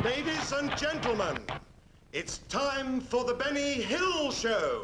Ladies and gentlemen, it's time for the Benny Hill Show.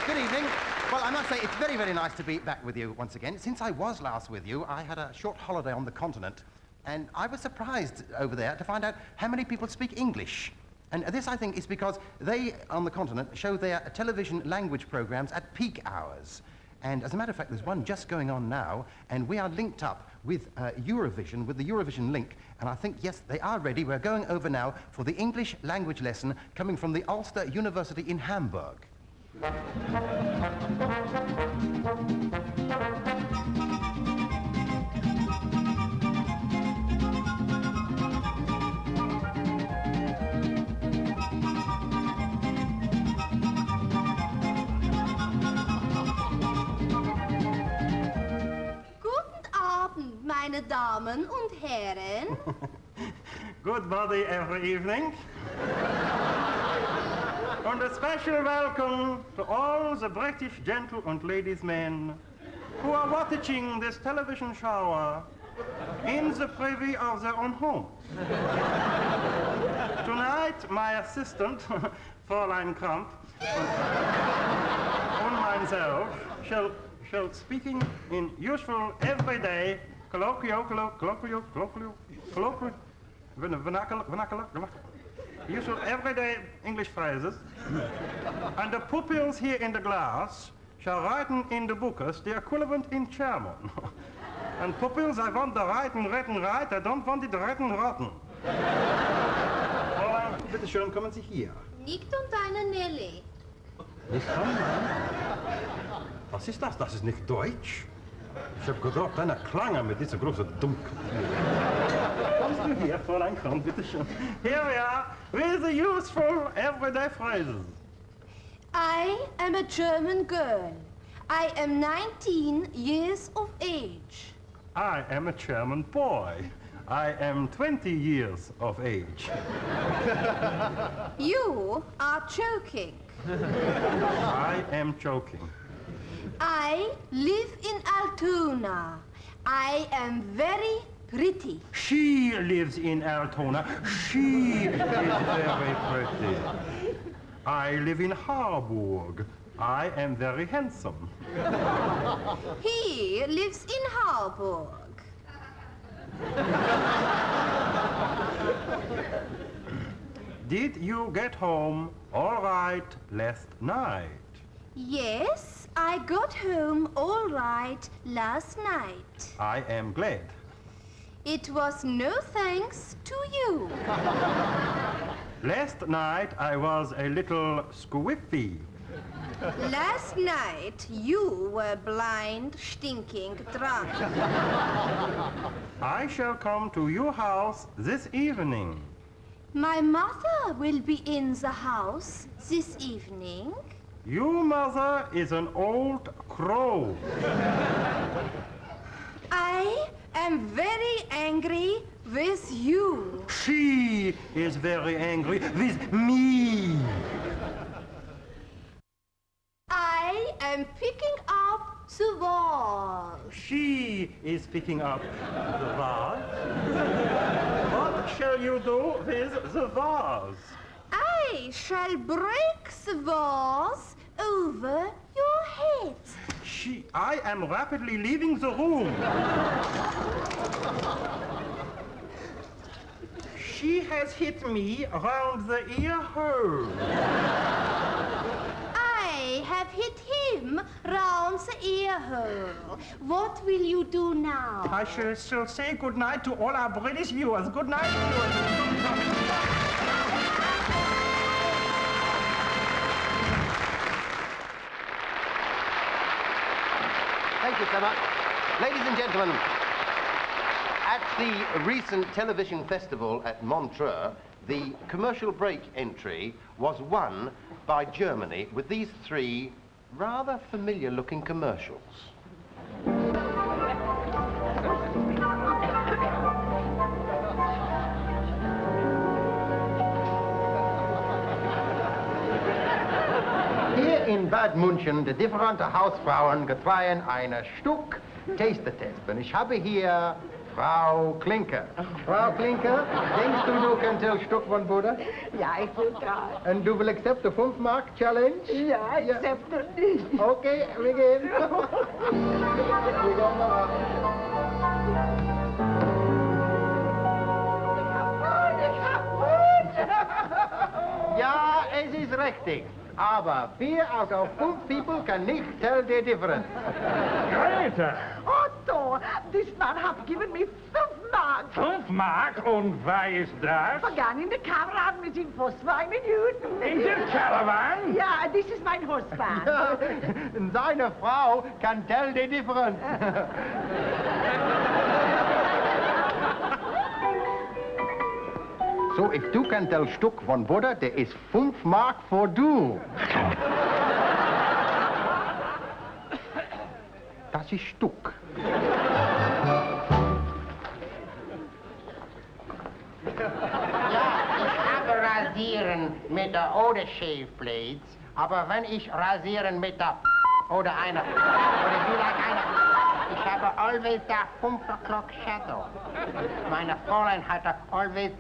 Good evening. Well, I must say, it's very, very nice to be back with you once again. Since I was last with you, I had a short holiday on the continent, and I was surprised over there to find out how many people speak English. And this, I think, is because they, on the continent, show their television language programs at peak hours. And as a matter of fact, there's one just going on now, and we are linked up with Eurovision, with the Eurovision link, and I think, yes, they are ready. We're going over now for the English language lesson coming from the Ulster University in Hamburg. Guten Abend, meine Damen und Herren. Good body every evening. And a special welcome to all the British gentle and ladies men who are watching this television show in the privy of their own homes. Tonight, my assistant, Fräulein Kramp, and myself shall speaking in useful everyday vernacular, useful everyday English phrases, and the pupils here in the glass shall write in the books the equivalent in German. And pupils, I want the written right, I don't want it written rotten. Fräulein, bitte schön, kommen Sie hier. Nicht und deine Nelly. Nicht kommen? Was ist das? Das ist nicht Deutsch. Ich habe gedacht, eine Klange mit dieser großen Dunkel. Kommst du hier, Fräulein Kramp, bitte schön. Here we are with the useful everyday phrases. I am a German girl. I am 19 years of age. I am a German boy. I am 20 years of age. You are joking. I am joking. I live in Altona. I am very pretty. She lives in Altona. She is very pretty. I live in Harburg. I am very handsome. He lives in Harburg. Did you get home all right last night? Yes, I got home all right last night. I am glad. It was no thanks to you. Last night I was a little squiffy. Last night you were blind, stinking, drunk. I shall come to your house this evening. My mother will be in the house this evening. Your mother is an old crow. I am very angry with you. She is very angry with me. I am picking up the vase. She is picking up the vase. What shall you do with the vase? I shall break the vase over your head. I am rapidly leaving the room. She has hit me around the ear hole. I have hit him round the ear hole. What will you do now? I shall say good night to all our British viewers. Good night, viewers. so much. Ladies and gentlemen, at the recent television festival at Montreux, the commercial break entry was won by Germany with these three rather familiar-looking commercials. Hier in Bad München, die differenten Hausfrauen getreien eine Stück Taste-Testen. Ich habe hier Frau Klinker. Frau Klinker, denkst du kannst ein Stück von Butter? Ja, ich will gar. Und du willst accept the 5-Mark-Challenge? Ja, accepted. Okay, wir gehen. Ja, es ist richtig. Aber 4 out of 5 people can nicht tell the difference. Grete! Otto, this man have given me 5 marks. 5 Mark und wer ist das? Vergangen in the caravan mit ihm for 2 Minuten. In der Caravan? Ja, this is mein husband. Ja, seine Frau can tell the difference. So, if du kannst tell Stück von Butter, der ist 5 Mark für du. Das ist Stück. Ja, ich habe Rasieren mit der Oder Shave Blades, aber wenn ich rasieren mit der oder einer, oder vielleicht einer, ich habe always der 5 o'clock shadow. Meine Fräulein hatte always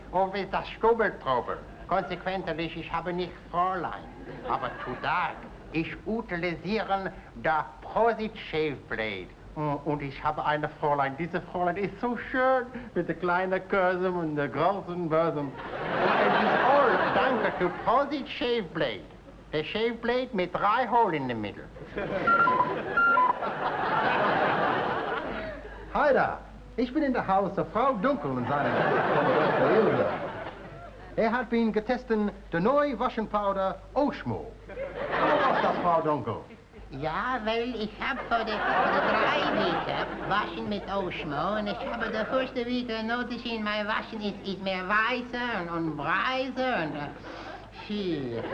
das Stubeltrubel. Konsequentlich, ich habe nicht Fräulein. Aber today, ich utilisiere der Prosit Shave Blade. Und ich habe eine Fräulein. Diese Fräulein ist so schön mit der kleinen Cursum und der großen Bursum. Und es ist all danke to Prosit Shave Blade. Der Shave Blade mit 3 Holen in der Mitte. Hi da, ich bin in der Haus der Frau Dunkel und seiner Hilfe. Er hat ihn getestet, der neue Waschenpowder Oshmo. Was ist das, Frau Dunkel? Ja, weil ich habe vor der 3 Wochen waschen mit Oshmo und ich habe der erste Woche notiert, in mein Waschen ist mehr weißer und breiser und viel.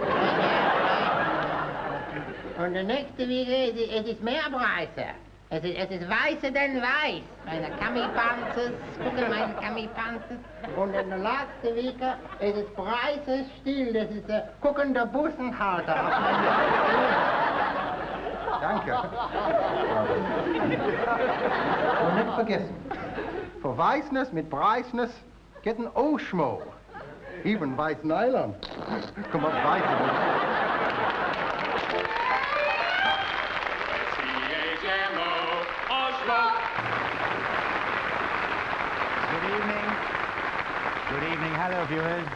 Und der nächste Woche es ist mehr breiser. Es ist weißer denn weiß. Meine Kamipanzes, gucken meine Kamipanzes. Und in der letzten Woche es ist breiser still. Das ist der guckende Bussenhalter. Danke. Und nicht vergessen, für Weißness mit Preisness geht ein Oshmo. Even weiß Nylon. Komm auf Weiße. Good evening, hello viewers.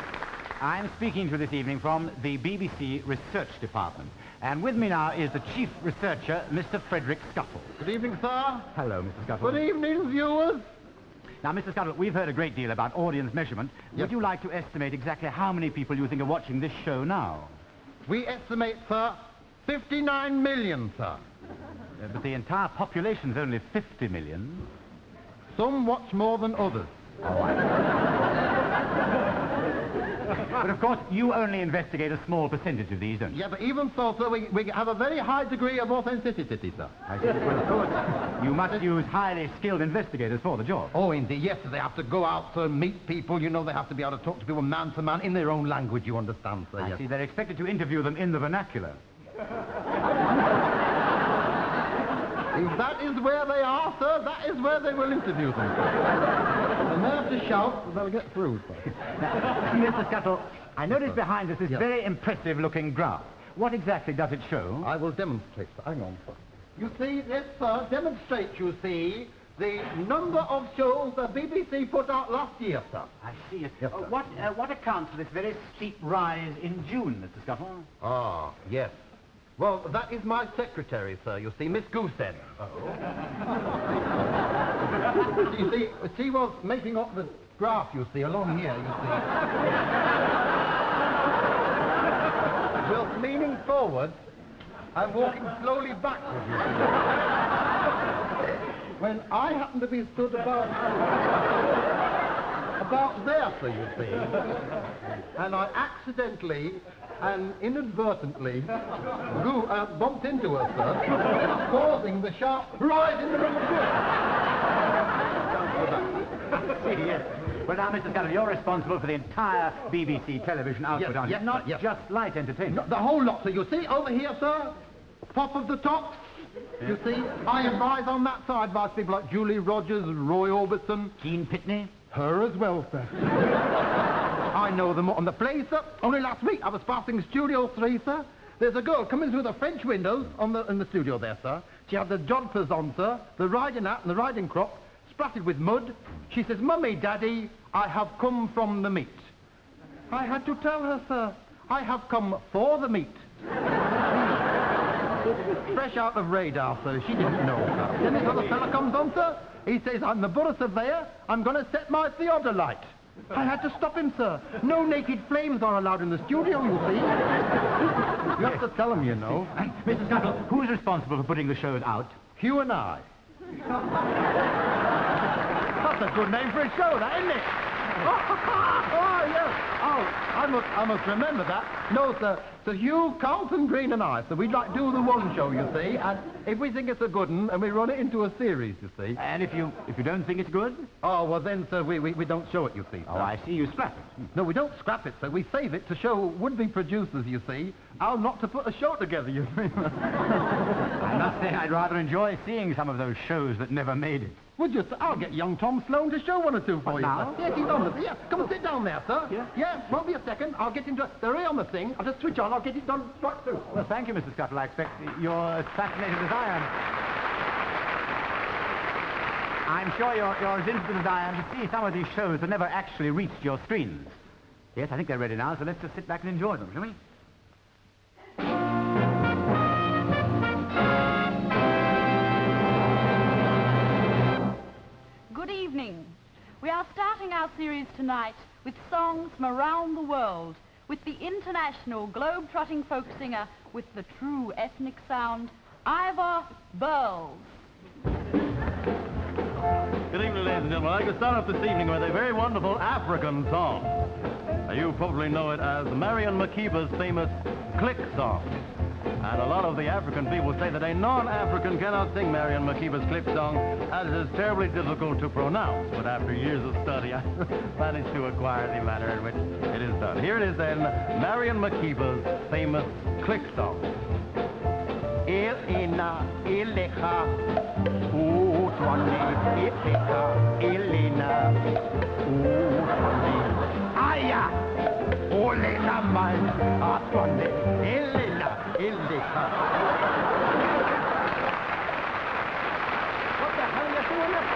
I'm speaking to you this evening from the BBC Research Department. And with me now is the Chief Researcher, Mr. Frederick Scuttle. Good evening, sir. Hello, Mr. Scuttle. Good evening, viewers. Now, Mr. Scuttle, we've heard a great deal about audience measurement. Yes. Would you like to estimate exactly how many people you think are watching this show now? We estimate, sir, 59 million, sir. But the entire population's only 50 million. Some watch more than others. But of course, you only investigate a small percentage of these, don't you? Yeah, but even so, sir, we have a very high degree of authenticity, sir. I see. Well, of course, you must use highly skilled investigators for the job. Oh, indeed, yes, they have to go out to meet people, you know, they have to be able to talk to people man to man in their own language, you understand, sir, I yes. see. They're expected to interview them in the vernacular. If that is where they are, sir, that is where they will interview them. They may have to shout, but they'll get through, sir. Now, Mr. Scuttle, I notice behind us this very impressive-looking graph. What exactly does it show? I will demonstrate, sir. Hang on, sir. You see, this, sir, demonstrates, you see, the number of shows the BBC put out last year, sir. I see. Yes, sir. What accounts for this very steep rise in June, Mr. Scuttle? Ah, yes. Well, that is my secretary, sir, you see, Miss Goosehead. You see, she was making up the graph, you see, along here, you see. Well, leaning forward, I'm walking slowly backwards, you see. When I happen to be stood about there, sir, you see, and I accidentally and inadvertently bumped into her, sir, causing the sharp rise in the room. Yes. Well, now, Mr. Scuttle, you're responsible for the entire BBC television output, aren't you? Not just light entertainment. No, the whole lot, sir. You see, over here, sir, top of the tops. You see, I advise on that side. I advise people like Julie Rogers, Roy Orbison. Jean Pitney? Her as well, sir. I know them on the play, sir. Only last week I was passing Studio 3, sir. There's a girl coming through the French windows in the studio there, sir. She had the jodhpurs on, sir, the riding hat and the riding crop, splattered with mud. She says, "Mummy, Daddy, I have come from the meet." I had to tell her, sir, I have come for the meet. Fresh out of radar, sir. She didn't know, sir. Then this other fella comes on, sir. He says, "I'm the Borough Surveyor. I'm going to set my theodolite." I had to stop him, sir. No naked flames are allowed in the studio, you see. You have to tell him, you know. And, Mr. Scuttle, who's responsible for putting the shows out? Hugh and I. That's a good name for a show, that, isn't it? Oh, yes. Oh, I must remember that. No, sir. So Hugh, Carlton, Green and I. So we'd like to do the one show, you see, and if we think it's a good one, and we run it into a series, you see. And if you don't think it's good? Oh, well then, sir, we don't show it, you see, sir. Oh, I see. You scrap it. No, we don't scrap it, sir. We save it to show would-be producers, you see, how not to put a show together, you see. I must say I'd rather enjoy seeing some of those shows that never made it. Would you, sir? I'll get young Tom Sloan to show one or two for you, now? sir. Yes, he's on the... Yeah, come and sit down there, sir. Yeah? Yeah, won't be a second. I'll get into... They're here on the thing. I'll just switch on. I'll get it done right through. Well, thank you, Mr. Scuttle. I expect you're as fascinated as I am. I'm sure you're as interested as I am to see some of these shows that never actually reached your screens. Yes, I think they're ready now, so let's just sit back and enjoy them, shall we? Good evening. We are starting our series tonight with songs from around the world, with the international globe-trotting folk singer with the true ethnic sound, Ivor Burls. Good evening, ladies and gentlemen. I'd like to start off this evening with a very wonderful African song. Now, you probably know it as Marion Makiba's famous Click song. And a lot of the African people say that a non-African cannot sing Marion Makiba's Click song, as it is terribly difficult to pronounce. But after years of study, I managed to acquire the manner in which it is done. Here it is then, Marion Makiba's famous Click song. Elena, Elecha, Utwani, Elecha, Elena, Utwani, Aya, Olena, man, Atwani, Elena, Elecha. What the hell are you doing there?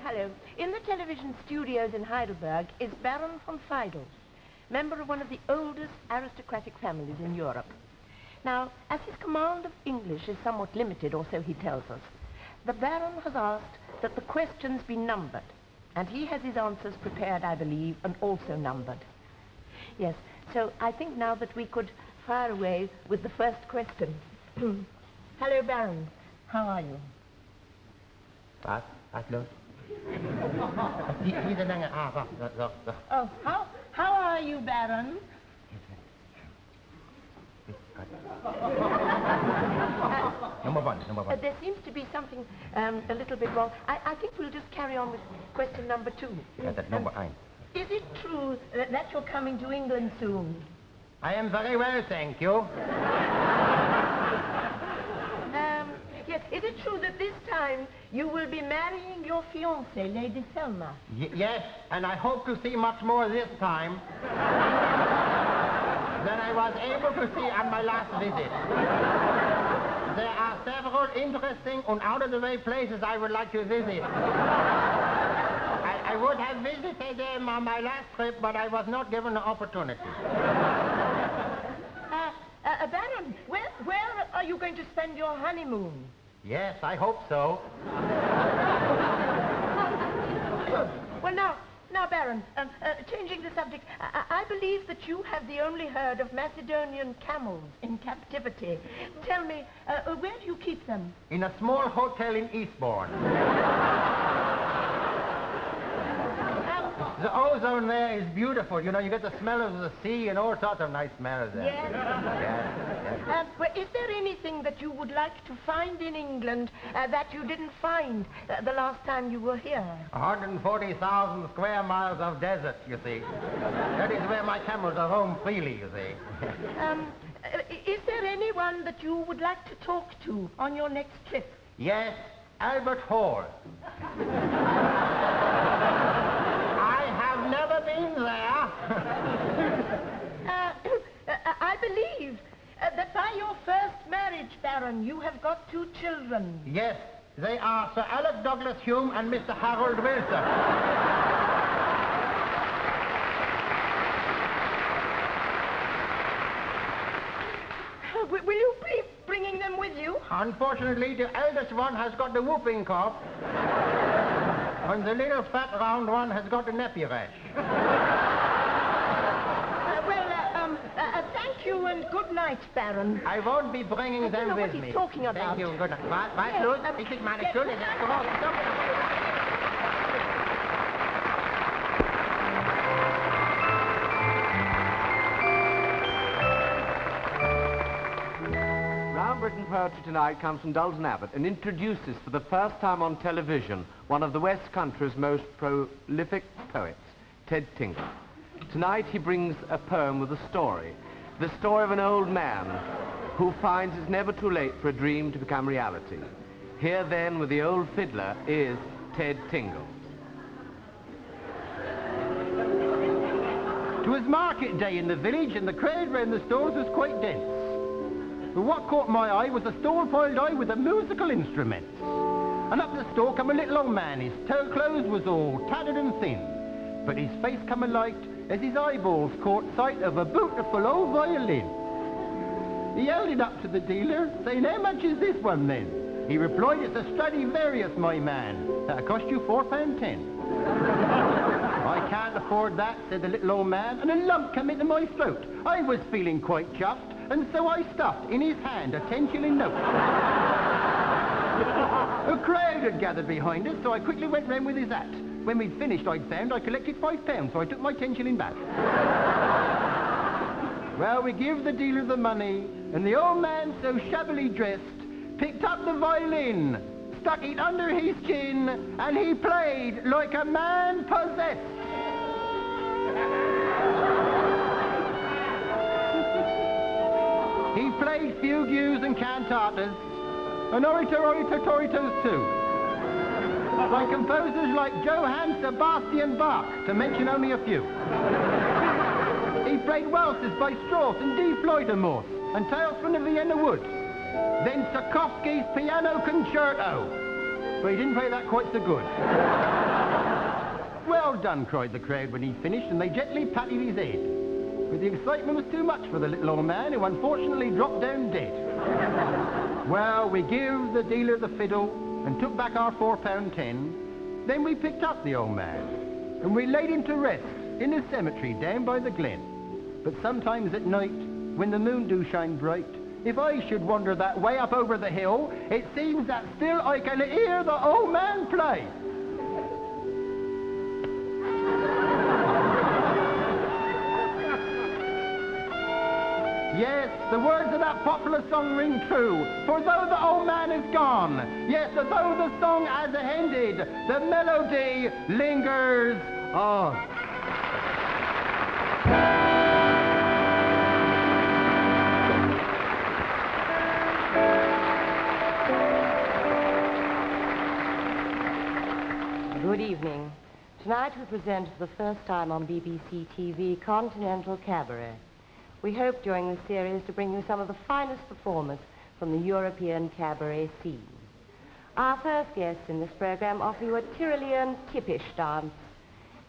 Hello. In the television studios in Heidelberg is Baron von Feidel, member of one of the oldest aristocratic families in Europe. Now, as his command of English is somewhat limited, or so he tells us, the Baron has asked that the questions be numbered, and he has his answers prepared, I believe, and also numbered. Yes, so I think now that we could fire away with the first question. Hello, Baron. How are you? Was? Look. Oh, how are you, Baron? Number one. There seems to be something a little bit wrong. I think we'll just carry on with question number 2. Number 1. Is it true that you're coming to England soon? I am very well, thank you. Yes, is it true that this time you will be marrying your fiancée, Lady Selma? Yes, and I hope to see much more this time than I was able to see on my last visit. There are several interesting and out-of-the-way places I would like to visit. I would have visited them on my last trip, but I was not given the opportunity. Baron, where are you going to spend your honeymoon? Yes, I hope so. Well, now, Baron, changing the subject, I believe that you have the only herd of Macedonian camels in captivity. Tell me, where do you keep them? In a small hotel in Eastbourne. The ozone there is beautiful. You know, you get the smell of the sea and all sorts of nice smells there. Yes. Yes. Well, is there anything that you would like to find in England that you didn't find the last time you were here? 140,000 square miles of desert, you see. That is where my camels are roam freely, you see. Is there anyone that you would like to talk to on your next trip? Yes, Albert Hall. Never been there. I believe that by your first marriage, Baron, you have got 2 children. Yes, they are Sir Alec Douglas Hume and Mr. Harold Wilson. Will you be bringing them with you? Unfortunately, the eldest one has got the whooping cough. And the little fat round one has got the nappy rash. Thank you and good night, Baron. I won't be bringing them with me. What he's talking about. Thank you and good night. Was los? Ich meine Schule. Round Britain Poetry tonight comes from Dalton Abbott and introduces for the first time on television one of the West Country's most prolific poets, Ted Tingle. Tonight he brings a poem with a story. The story of an old man who finds it's never too late for a dream to become reality. Here then with the old fiddler is Ted Tingle. 'Twas market day in the village and the crowd round the stores was quite dense. But what caught my eye was a stone-foiled eye with a musical instrument. And up the store come a little old man. His toe clothes was all tattered and thin, but his face come alight as his eyeballs caught sight of a beautiful old violin. He held it up to the dealer, saying, "How much is this one, then?" He replied, "It's a Stradivarius, my man. That'll cost you £4.10. "I can't afford that," said the little old man, and a lump came into my throat. I was feeling quite chuffed, and so I stuffed in his hand a 10-shilling note. A crowd had gathered behind us, so I quickly went round with his hat. When we'd finished, I'd found I collected £5, so I took my 10-shilling back. Well, we give the dealer the money, and the old man, so shabbily dressed, picked up the violin, stuck it under his chin, and he played like a man possessed. He played fugues and cantatas, and oratoritos too, by composers like Johann Sebastian Bach, to mention only a few. He played waltzes by Strauss and D. Floydemorse, and Tales from the Vienna Woods. Then Tchaikovsky's Piano Concerto. But he didn't play that quite so good. "Well done," cried the crowd when he finished, and they gently patted his head. But the excitement was too much for the little old man, who unfortunately dropped down dead. Well, we give the dealer the fiddle and took back our £4.10. Then we picked up the old man, and we laid him to rest in the cemetery down by the glen. But sometimes at night, when the moon do shine bright, if I should wander that way up over the hill, it seems that still I can hear the old man play. Yes, the words of that popular song ring true. For though the old man is gone, yes, though the song has ended, the melody lingers on. Good evening. Tonight we present for the first time on BBC TV Continental Cabaret. We hope during this series to bring you some of the finest performers from the European cabaret scene. Our first guests in this program offer you a Tyrolean Kippisch dance.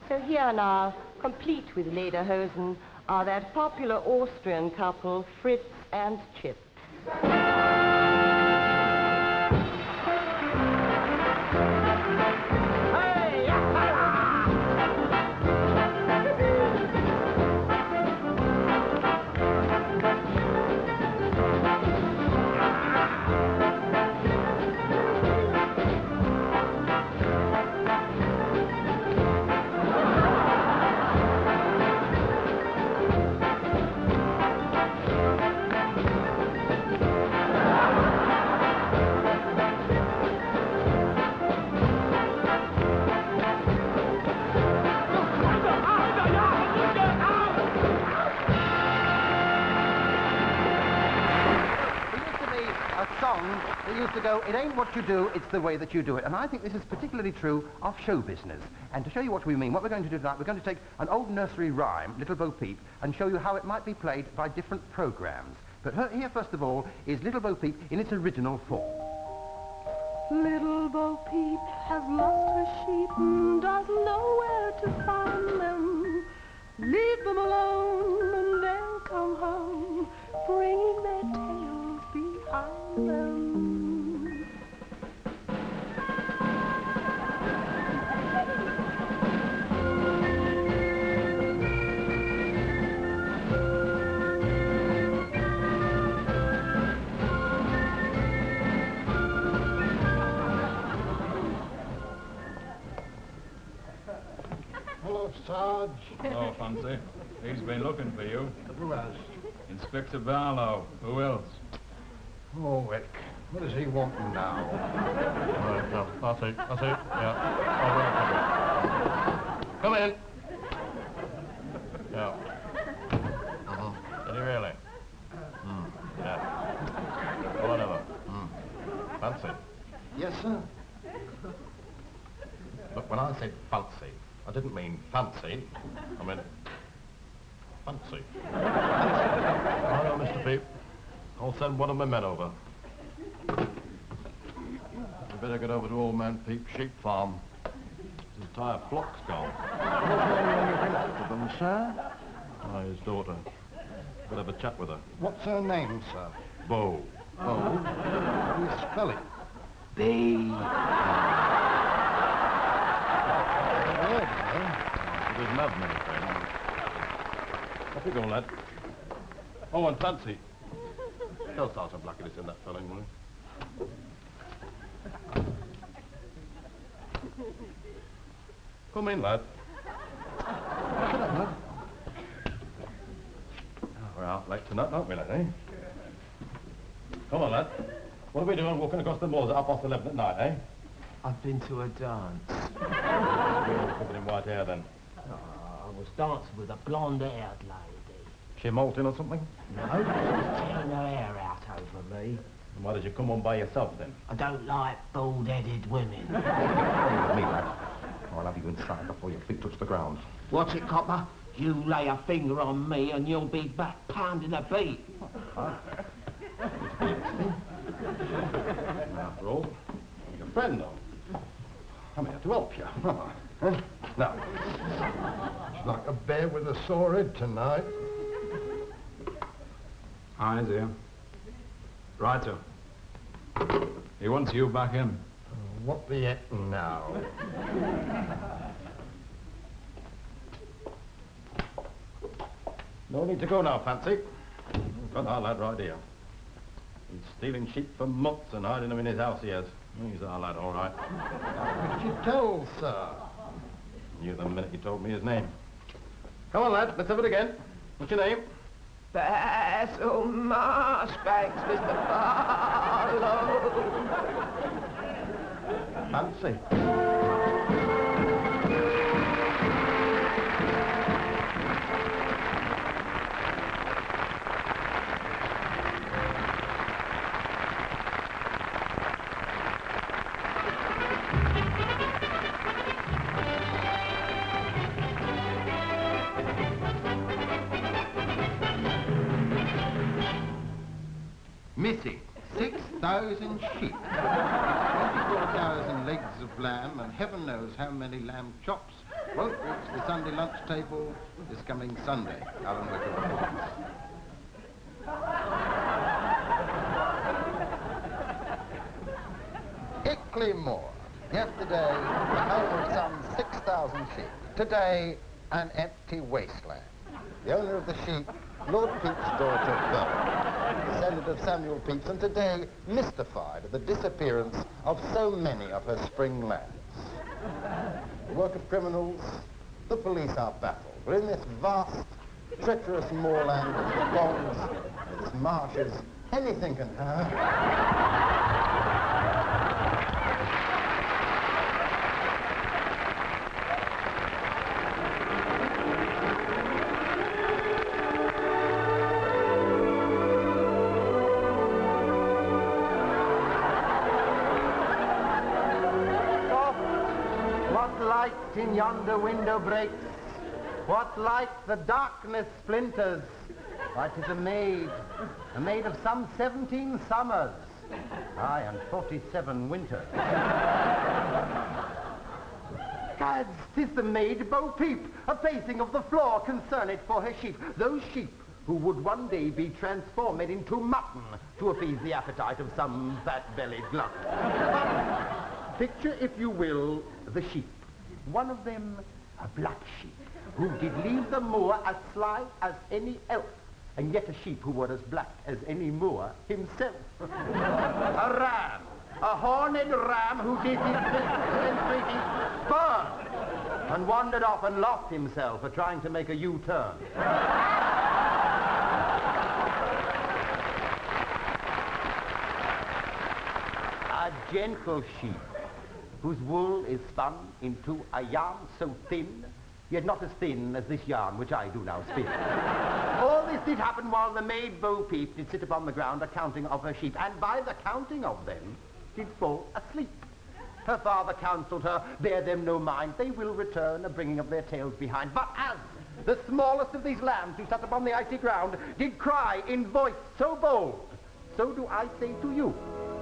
So here now, complete with lederhosen, are that popular Austrian couple, Fritz and Chip. Hey! They used to go, it ain't what you do, it's the way that you do it. And I think this is particularly true of show business. And to show you what we mean, what we're going to do tonight, we're going to take an old nursery rhyme, Little Bo Peep, and show you how it might be played by different programs. But here, first of all, is Little Bo Peep in its original form. Little Bo Peep has lost her sheep and doesn't know where to find them. Leave them alone and they'll come home, bringing their tails behind them. Hello, Sarge. Oh, Fancy. He's been looking for you. Who has? Inspector Barlow. Who else? Oh, Wick. What does he want now? Right, no, that's it, yeah. Come in. Yeah. Did he really? Yeah. Whatever. Fancy. Yes, sir. Look, when I said fancy, I didn't mean fancy. I meant fancy. I know, Mr. Peep. I'll send one of my men over. You better get over to Old Man Peep's sheep farm. His entire flock's gone. To them, sir? His daughter. Could have a chat with her. What's her name, sir? Bo. Oh, how do you spell it? B. Word, He doesn't have many friends. Off you go, lad. Oh, and Fancy. Tell Sergeant Blackie to send that fellow in, will you? Come in, lad. We're out late tonight, aren't we, lad, eh? Come on, lad. What are we doing walking across the moors at 11:30 at night, eh? I've been to a dance. You're covered in white hair, then. I was dancing with a blonde-haired lady. She molting or something? No, she was tearing her hair out over me. And why did you come on by yourself, then? I don't like bald-headed women. Stay with me, lad. I'll have you inside before your feet touch the ground. Watch it, copper. You lay a finger on me and you'll be back pounding a beat. After all, I'm your friend, though. I'm here to help you. Now, It's like a bear with a sore head tonight. Eyes here. Righto. He wants you back in. What the heck now? no need to go now, Fancy. We've got our lad right here. He's stealing sheep for months and hiding them in his house, he has. He's our lad, all right. What did you tell, sir? Knew the minute you told me his name. Come on, lad, let's have it again. What's your name? Basil Marshbanks, Mr. Barlow. Fancy. Missing 6,000 sheep, 24,000 legs of lamb, and heaven knows how many lamb chops won't reach the Sunday lunch table this coming Sunday. Alan Wicker reports. Hickley Moor. Yesterday, the home of some 6,000 sheep. Today, an empty wasteland. The owner of the sheep, Lord Peep's daughter, Belle, descendant of Samuel Pepys, and today mystified at the disappearance of so many of her spring lambs. The work of criminals, the police are baffled. But in this vast, treacherous moorland with its bogs, with its marshes, anything can happen. light in yonder window breaks? What light the darkness splinters? Why, 'tis a maid of some 17 summers, aye, and 47 winters. Gads, 'tis the maid Bo Peep, a-pacing of the floor, concerned for her sheep. Those sheep who would one day be transformed into mutton to appease the appetite of some fat-bellied glutton. Picture, if you will, the sheep. One of them, a black sheep, who did leave the moor as sly as any elf, and yet a sheep who was as black as any moor himself. A ram, a horned ram who did his entreaties burn, and wandered off and lost himself for trying to make a U-turn. A gentle sheep, whose wool is spun into a yarn so thin, yet not as thin as this yarn which I do now spin. All this did happen while the maid Bo Peep did sit upon the ground a-counting of her sheep, and by the counting of them did fall asleep. Her father counselled her, bear them no mind, they will return, a-bringing of their tails behind. But as the smallest of these lambs who sat upon the icy ground did cry in voice so bold, so do I say to you,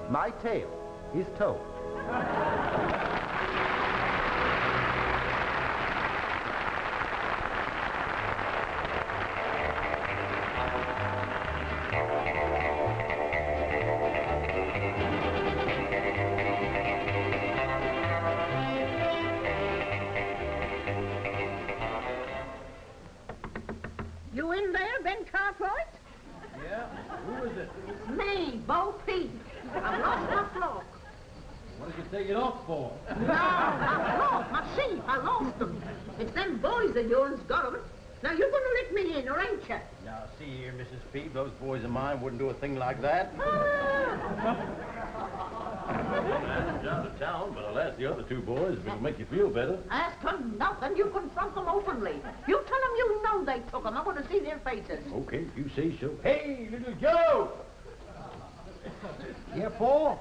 my tale is told. You in there, Ben Cartwright? Yeah? Who is it? It's me, Bo Peep. I've lost my flock. What did you take it off for? No, my flock, my sheep, I lost them. It's them boys of yours got them. Now, you're going to let me in, or ain't you? Now, see here, Mrs. Peep, those boys of mine wouldn't do a thing like that. I'm out of town, but I'll ask the other two boys if it'll make you feel better. Ask them nothing. You confront them openly. You tell them you know they took them. I want to see their faces. Okay, you say so. Hey, little Joe! Yeah, Paul?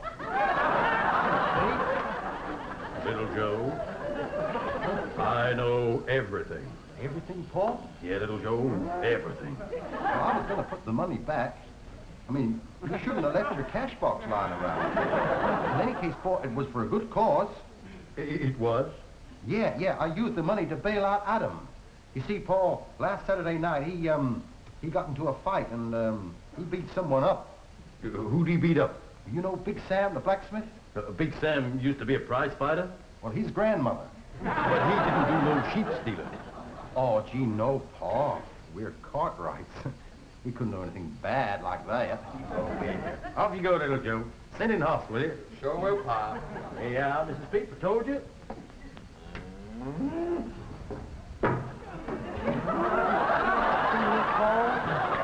Little Joe, I know everything. Everything, Paul? Yeah, little Joe, everything. Well, I was going to put the money back. I mean, you shouldn't have left the cash box lying around. In any case, Paul, it was for a good cause. It was? Yeah, I used the money to bail out Adam. You see, Paul, last Saturday night, he got into a fight and, he beat someone up. Who'd he beat up? You know Big Sam, the blacksmith? Big Sam used to be a prize fighter? Well, his grandmother. But he didn't do no sheep stealing. Oh, gee, no, Paul. We're Cartwrights. He couldn't do anything bad like that. Okay. Off you go, little Joe. Send in Hoss, will you? Sure will, Pa. Yeah, Mrs. Peep, I told you.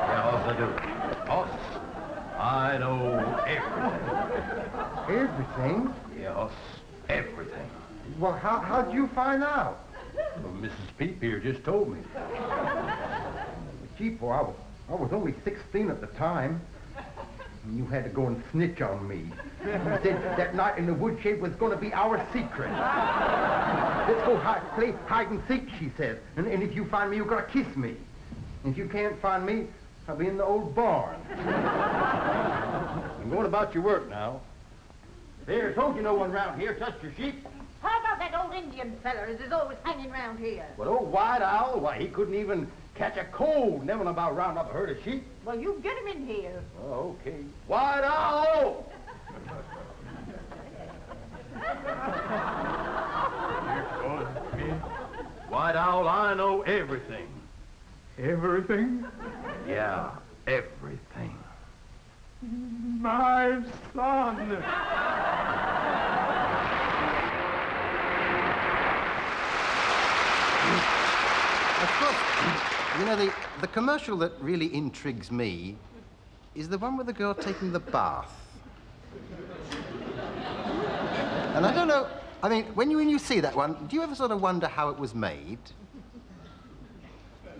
Yeah, Hoss, I do. Hoss, I know everything. Everything? Yeah, Hoss, everything. Well, how'd you find out? Well, Mrs. Peep here just told me. Gee, Paul, I was only 16 at the time. And you had to go and snitch on me. You said that night in the woodshed was going to be our secret. Let's go play hide and seek, she said. And if you find me, you've got to kiss me. And if you can't find me, I'll be in the old barn. I'm going about your work now. There, told you no one round here touched your sheep. How about that old Indian feller as is always hanging round here? Well, old White Owl, why, he couldn't even catch a cold, never about round up a herd of sheep. Well, you get him in here. Oh, okay. White Owl! White Owl, I know everything. Everything? Yeah, everything. My son! Of course, you know, the commercial that really intrigues me is the one with the girl taking the bath. And I don't know, I mean, when you see that one, do you ever sort of wonder how it was made?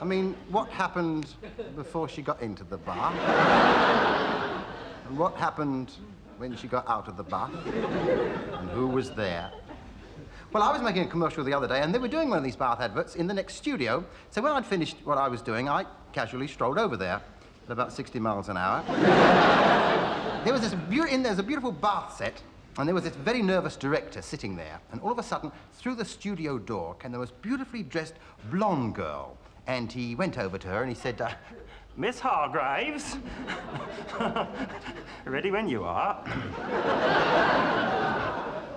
I mean, what happened before she got into the bath? And what happened when she got out of the bath? And who was there? Well, I was making a commercial the other day, and they were doing one of these bath adverts in the next studio. So when I'd finished what I was doing, I casually strolled over there at about 60 miles an hour. There's a beautiful bath set, and there was this very nervous director sitting there. And all of a sudden, through the studio door came the most beautifully dressed blonde girl. And he went over to her and he said, Miss Hargraves, ready when you are.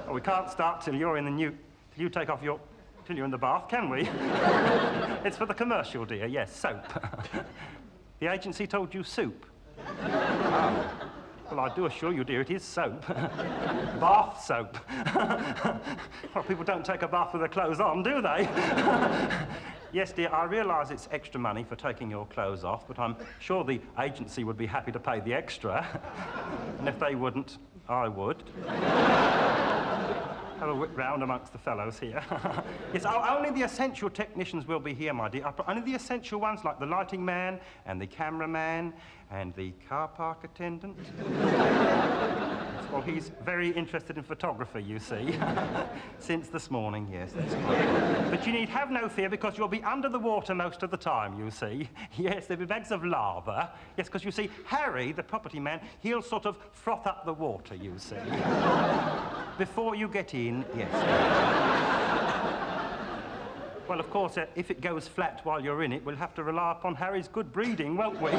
Oh, we can't start till you're in the new... Till you take off your... Till you're in the bath, can we? It's for the commercial, dear. Yes, soap. The agency told you soup. Oh. Well, I do assure you, dear, it is soap. Bath soap. Well, people don't take a bath with their clothes on, do they? Yes, dear, I realise it's extra money for taking your clothes off, but I'm sure the agency would be happy to pay the extra. And if they wouldn't, I would. Have a whip round amongst the fellows here. Yes, only the essential technicians will be here, my dear. Only the essential ones, like the lighting man and the cameraman and the car park attendant. Well, he's very interested in photography, you see. Since this morning, yes, that's right. But you need have no fear, because you'll be under the water most of the time, you see. Yes, there'll be bags of lava. Yes, because you see, Harry, the property man, he'll sort of froth up the water, you see. Before you get in, yes. Well, of course, if it goes flat while you're in it, we'll have to rely upon Harry's good breeding, won't we?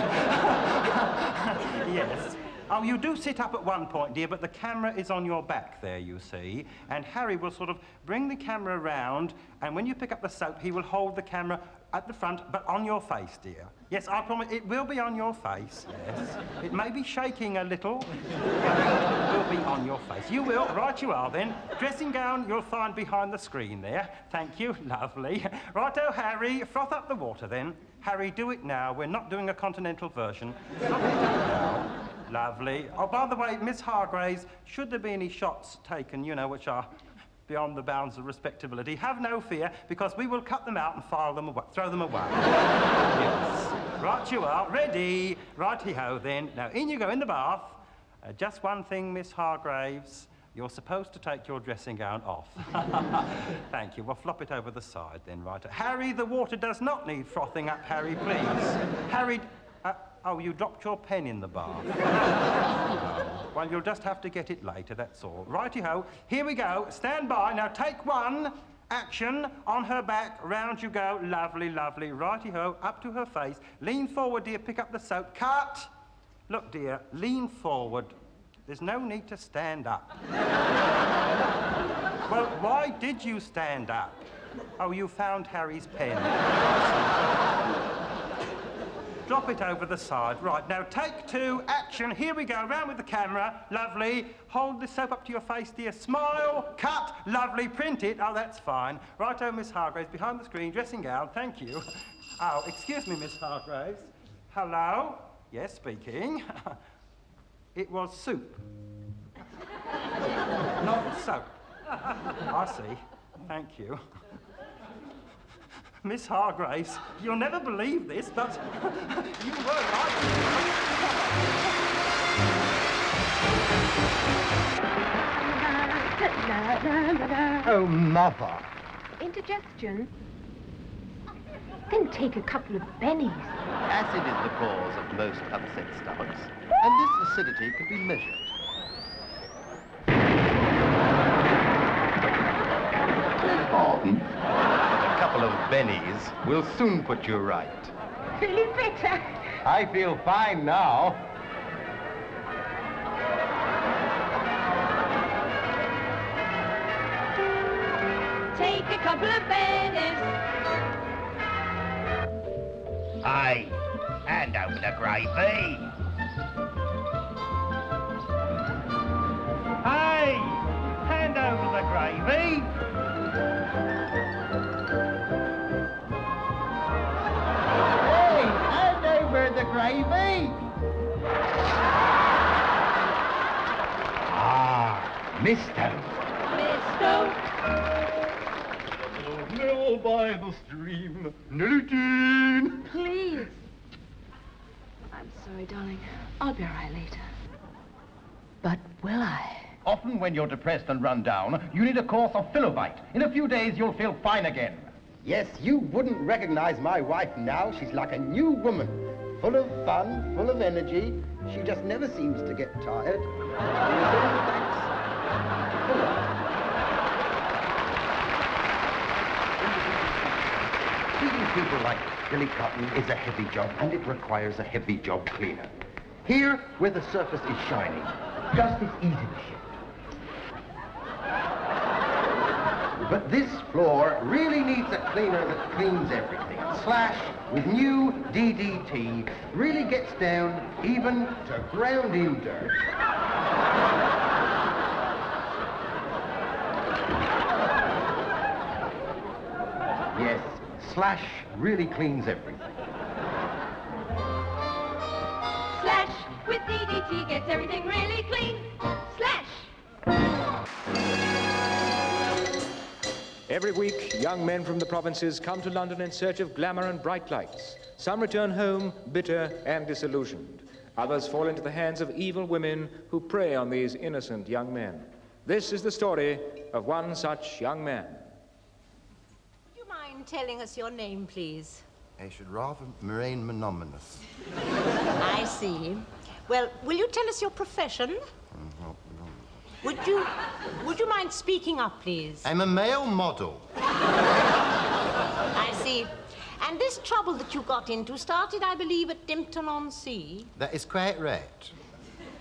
Yes. Oh, you do sit up at one point, dear, but the camera is on your back there, you see, and Harry will sort of bring the camera round, and when you pick up the soap, he will hold the camera at the front, but on your face, dear. Yes, I promise, it will be on your face, yes. It may be shaking a little, but it will be on your face. You will, right you are then. Dressing gown you'll find behind the screen there. Thank you, lovely. Righto, Harry, froth up the water then. Harry, do it now. We're not doing a continental version. Froth it up now. Lovely. Oh, by the way, Miss Hargraves, should there be any shots taken, you know, which are beyond the bounds of respectability, have no fear, because we will cut them out and file them away, throw them away. Yes. Right you are. Ready. Righty-ho, then. Now, in you go in the bath. Just one thing, Miss Hargraves. You're supposed to take your dressing gown off. Thank you. Well, flop it over the side, then, right. Harry, the water does not need frothing up, Harry, please. Harry... oh, you dropped your pen in the bath. Oh. Well, you'll just have to get it later, that's all. Righty-ho, here we go. Stand by. Now, take one. Action. On her back. Round you go. Lovely, lovely. Righty-ho, up to her face. Lean forward, dear. Pick up the soap. Cut. Look, dear, lean forward. There's no need to stand up. Well, why did you stand up? Oh, you found Harry's pen. Drop it over the side. Right, now take two, action. Here we go, round with the camera. Lovely. Hold the soap up to your face, dear. Smile, cut, lovely, print it. Oh, that's fine. Righto, Miss Hargraves, behind the screen, dressing gown, thank you. Oh, excuse me, Miss Hargraves. Hello? Yes, speaking. It was soup. Not soap. I see. Thank you. Miss Hargraves, you'll never believe this, but you were right. Oh, Mother. Indigestion? Then take a couple of bennies. Acid is the cause of most upset stomachs, and this acidity can be measured. Pardon? But a couple of bennies will soon put you right. Feeling better? I feel fine now. Take a couple of bennies. Aye, hand over the gravy. Hey, hand over the gravy. Hey, hand over the gravy. Ah, Misto. Kneel by the stream, Nelly-Jean. Please. I'm sorry, darling. I'll be all right later. But will I? Often when you're depressed and run down, you need a course of Philobite. In a few days, you'll feel fine again. Yes, you wouldn't recognize my wife now. She's like a new woman. Full of fun, full of energy. She just never seems to get tired. Feeding people like Billy Cotton is a heavy job, and it requires a heavy job cleaner. Here, where the surface is shiny, just as easy to shift. But this floor really needs a cleaner that cleans everything. Slash, with new DDT, really gets down even to ground-in dirt. Yes, Slash really cleans everything. Slash with DDT gets everything really clean. Slash! Every week, young men from the provinces come to London in search of glamour and bright lights. Some return home bitter and disillusioned. Others fall into the hands of evil women who prey on these innocent young men. This is the story of one such young man. Would you mind telling us your name, please? I should rather remain monogamous. I see. Well, will you tell us your profession? Would you mind speaking up, please? I'm a male model. I see. And this trouble that you got into started, I believe, at Dimpton-on-Sea? That is quite right.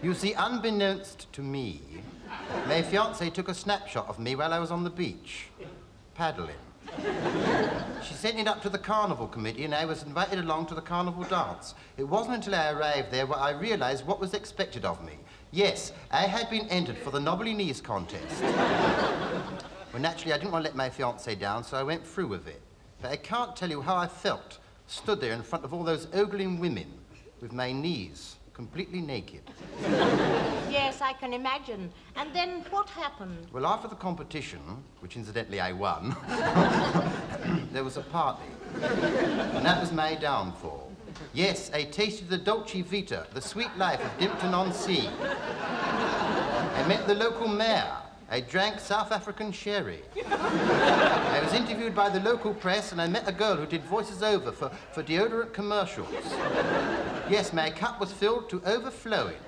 You see, unbeknownst to me, my fiancée took a snapshot of me while I was on the beach, paddling. She sent it up to the carnival committee, and I was invited along to the carnival dance. It wasn't until I arrived there where I realized what was expected of me. Yes, I had been entered for the Nobley-Knees contest. Well, naturally, I didn't want to let my fiancée down, so I went through with it. But I can't tell you how I felt, stood there in front of all those ogling women, with my knees completely naked. Yes, I can imagine. And then what happened? Well, after the competition, which incidentally I won, there was a party. And that was my downfall. Yes, I tasted the Dolce Vita, the sweet life of Dimpton-on-Sea. I met the local mayor. I drank South African sherry. I was interviewed by the local press, and I met a girl who did voices over for deodorant commercials. Yes, my cup was filled to overflowing.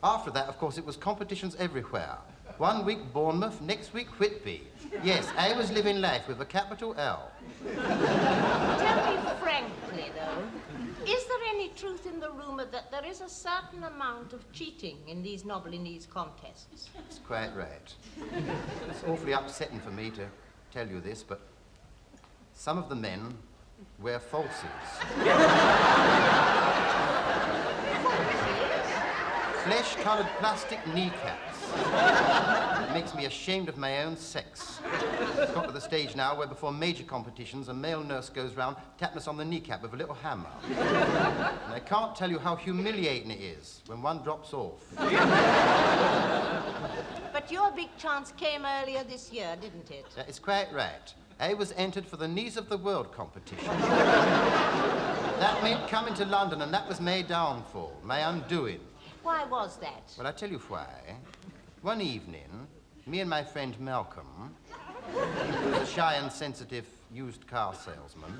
After that, of course, it was competitions everywhere. One week Bournemouth, next week Whitby. Yes, I was living life with a capital L. Tell me frankly, though, is there any truth in the rumor that there is a certain amount of cheating in these Nobley-Knees contests? That's quite right. It's awfully upsetting for me to tell you this, but some of the men wear falsies. Flesh-coloured plastic kneecaps. It makes me ashamed of my own sex. It's got to the stage now where before major competitions, a male nurse goes round tapping us on the kneecap with a little hammer. And I can't tell you how humiliating it is when one drops off. But your big chance came earlier this year, didn't it? That is quite right. I was entered for the Knees of the World competition. That meant coming to London, and that was my downfall, my undoing. Why was that? Well, I'll tell you why. One evening, me and my friend Malcolm, who was a shy and sensitive used car salesman,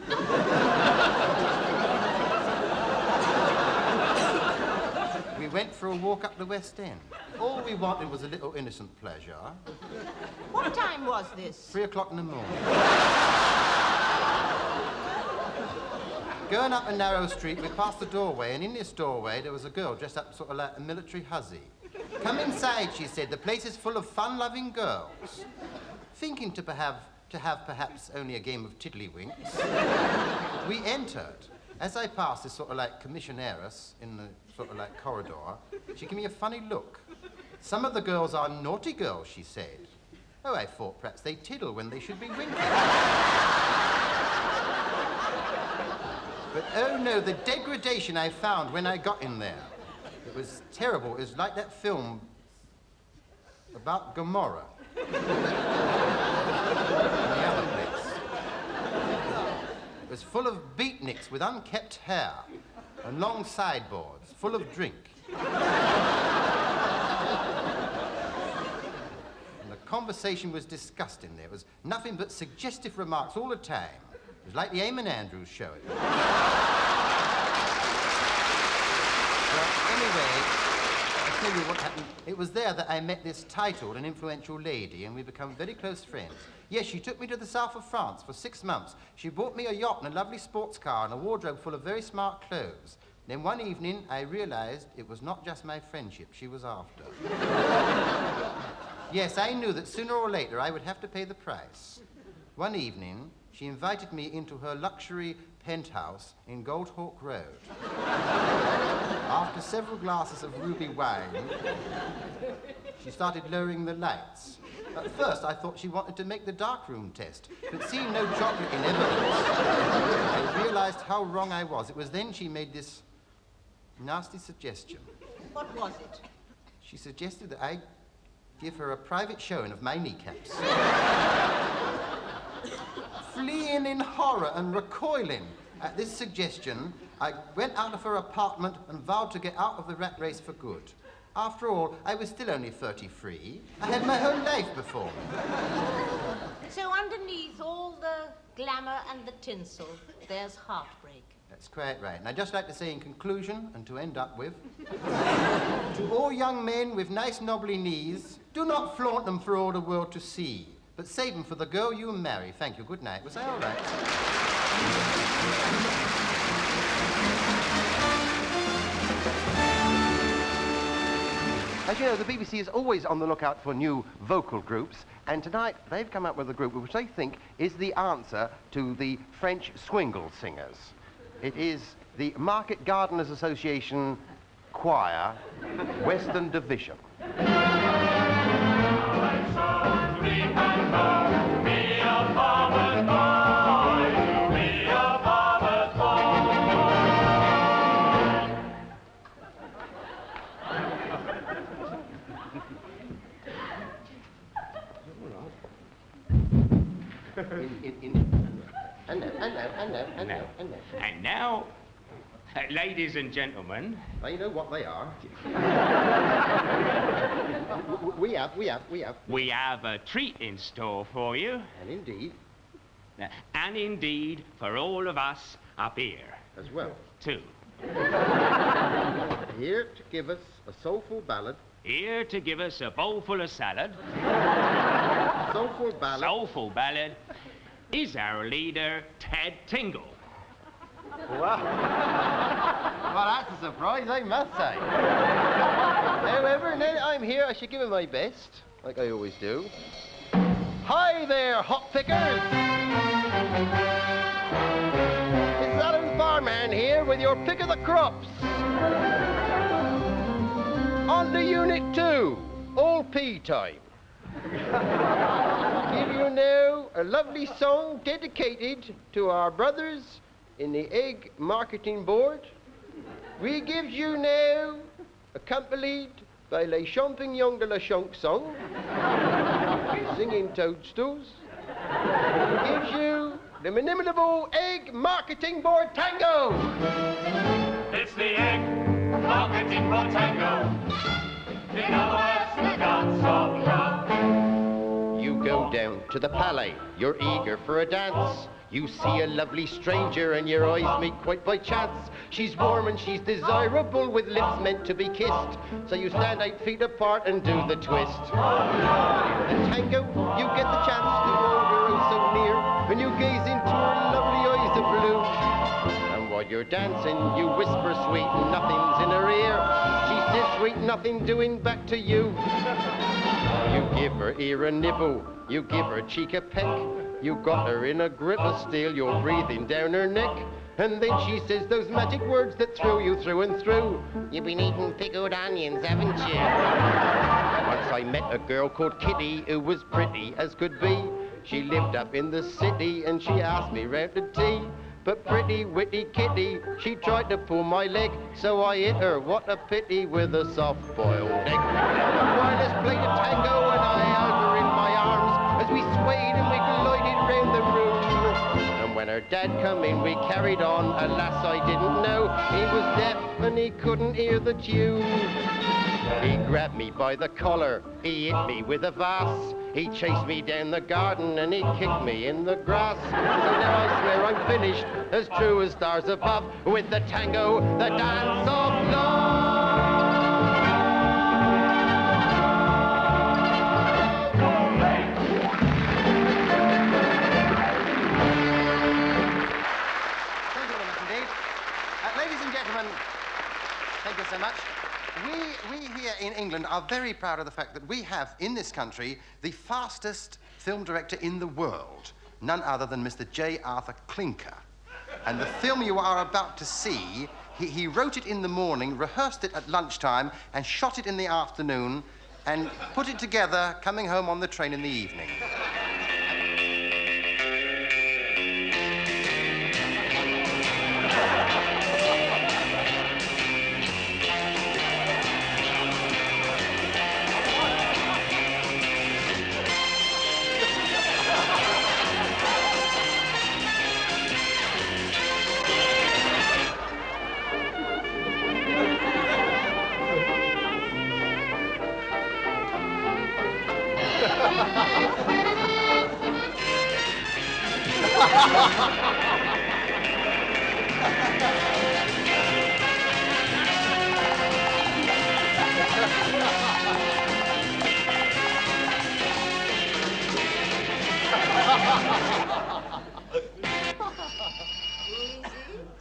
we went for a walk up the West End. All we wanted was a little innocent pleasure. What time was this? 3 o'clock in the morning. Going up a narrow street, we passed the doorway, and in this doorway there was a girl dressed up sort of like a military hussy. Come inside, she said. The place is full of fun-loving girls. Thinking to have perhaps only a game of tiddlywinks, we entered. As I passed this sort of like commissionairess in the sort of like corridor, she gave me a funny look. Some of the girls are naughty girls, she said. Oh, I thought perhaps they tiddle when they should be winking. But oh no, the degradation I found when I got in there. It was terrible. It was like that film about Gomorrah. In the other place. It was full of beatniks with unkept hair and long sideboards, full of drink. conversation was disgusting. There was nothing but suggestive remarks all the time. It was like the Eamon Andrews show. Well, anyway, I'll tell you what happened. It was there that I met this titled and influential lady, and we become very close friends. Yes, she took me to the south of France for 6 months. She bought me a yacht and a lovely sports car and a wardrobe full of very smart clothes. Then one evening, I realized it was not just my friendship she was after. Yes, I knew that sooner or later I would have to pay the price. One evening, she invited me into her luxury penthouse in Goldhawk Road. After several glasses of ruby wine, she started lowering the lights. At first, I thought she wanted to make the darkroom test, but seeing no chocolate in evidence, I realized how wrong I was. It was then she made this nasty suggestion. What was it? She suggested that I give her a private showing of my kneecaps. Fleeing in horror and recoiling at this suggestion, I went out of her apartment and vowed to get out of the rat race for good. After all, I was still only 33. I had my whole life before me. So underneath all the glamour and the tinsel, there's heartbreak. That's quite right. And I'd just like to say in conclusion, and to end up with, to all young men with nice knobbly knees, do not flaunt them for all the world to see, but save them for the girl you marry. Thank you. Good night. Was I all right? As you know, the BBC is always on the lookout for new vocal groups, and tonight they've come up with a group which they think is the answer to the French swingle singers. It is the Market Gardeners Association Choir, Western Division. And now, ladies and gentlemen... Well, you know what they are. We have a treat in store for you. And indeed. And indeed, for all of us up here. As well. Too. Here to give us a soulful ballad. Here to give us a bowl full of salad. Soulful ballad. Soulful ballad is our leader, Ted Tingle. Wow. Well, that's a surprise, I must say. However, now that I'm here, I should give it my best, like I always do. Hi there, hop pickers! It's Alan Barman here with your pick of the crops. On to Unit 2, all pea time. Give you now a lovely song dedicated to our brothers in the Egg Marketing Board. We gives you now, accompanied by Les Champignons de la Chanson, singing toadstools, gives you the inimitable Egg Marketing Board Tango. It's the Egg Marketing Board Tango. In other words, the dance of love. You go down to the Palais, you're eager for a dance. You see a lovely stranger and your eyes meet quite by chance. She's warm and she's desirable with lips meant to be kissed. So you stand 8 feet apart and do the twist. The tango, you get the chance to hold her oh so near, and you gaze into her lovely eyes of blue. And while you're dancing, you whisper sweet nothings in her ear. She says sweet nothing doing back to you. You give her ear a nibble, you give her cheek a peck. You got her in a grip of steel, you're breathing down her neck. And then she says those magic words that thrill you through and through. You've been eating pickled onions, haven't you? Once I met a girl called Kitty who was pretty as could be. She lived up in the city and she asked me round to tea. But pretty witty Kitty, she tried to pull my leg, so I hit her, what a pity, with a soft-boiled egg. The wireless played a tango and I held her in my arms as we swayed and we glided round the room. And when her dad come in, we carried on. Alas, I didn't know he was deaf and he couldn't hear the tune. He grabbed me by the collar, he hit me with a vase. He chased me down the garden and he kicked me in the grass. So now I swear I'm finished, as true as stars above, with the tango, the dance of love. Thank you very much indeed. Ladies and gentlemen, thank you so much. We here in England are very proud of the fact that we have in this country the fastest film director in the world, none other than Mr. J. Arthur Clinker. And the film you are about to see, he wrote it in the morning, rehearsed it at lunchtime, and shot it in the afternoon, and put it together coming home on the train in the evening.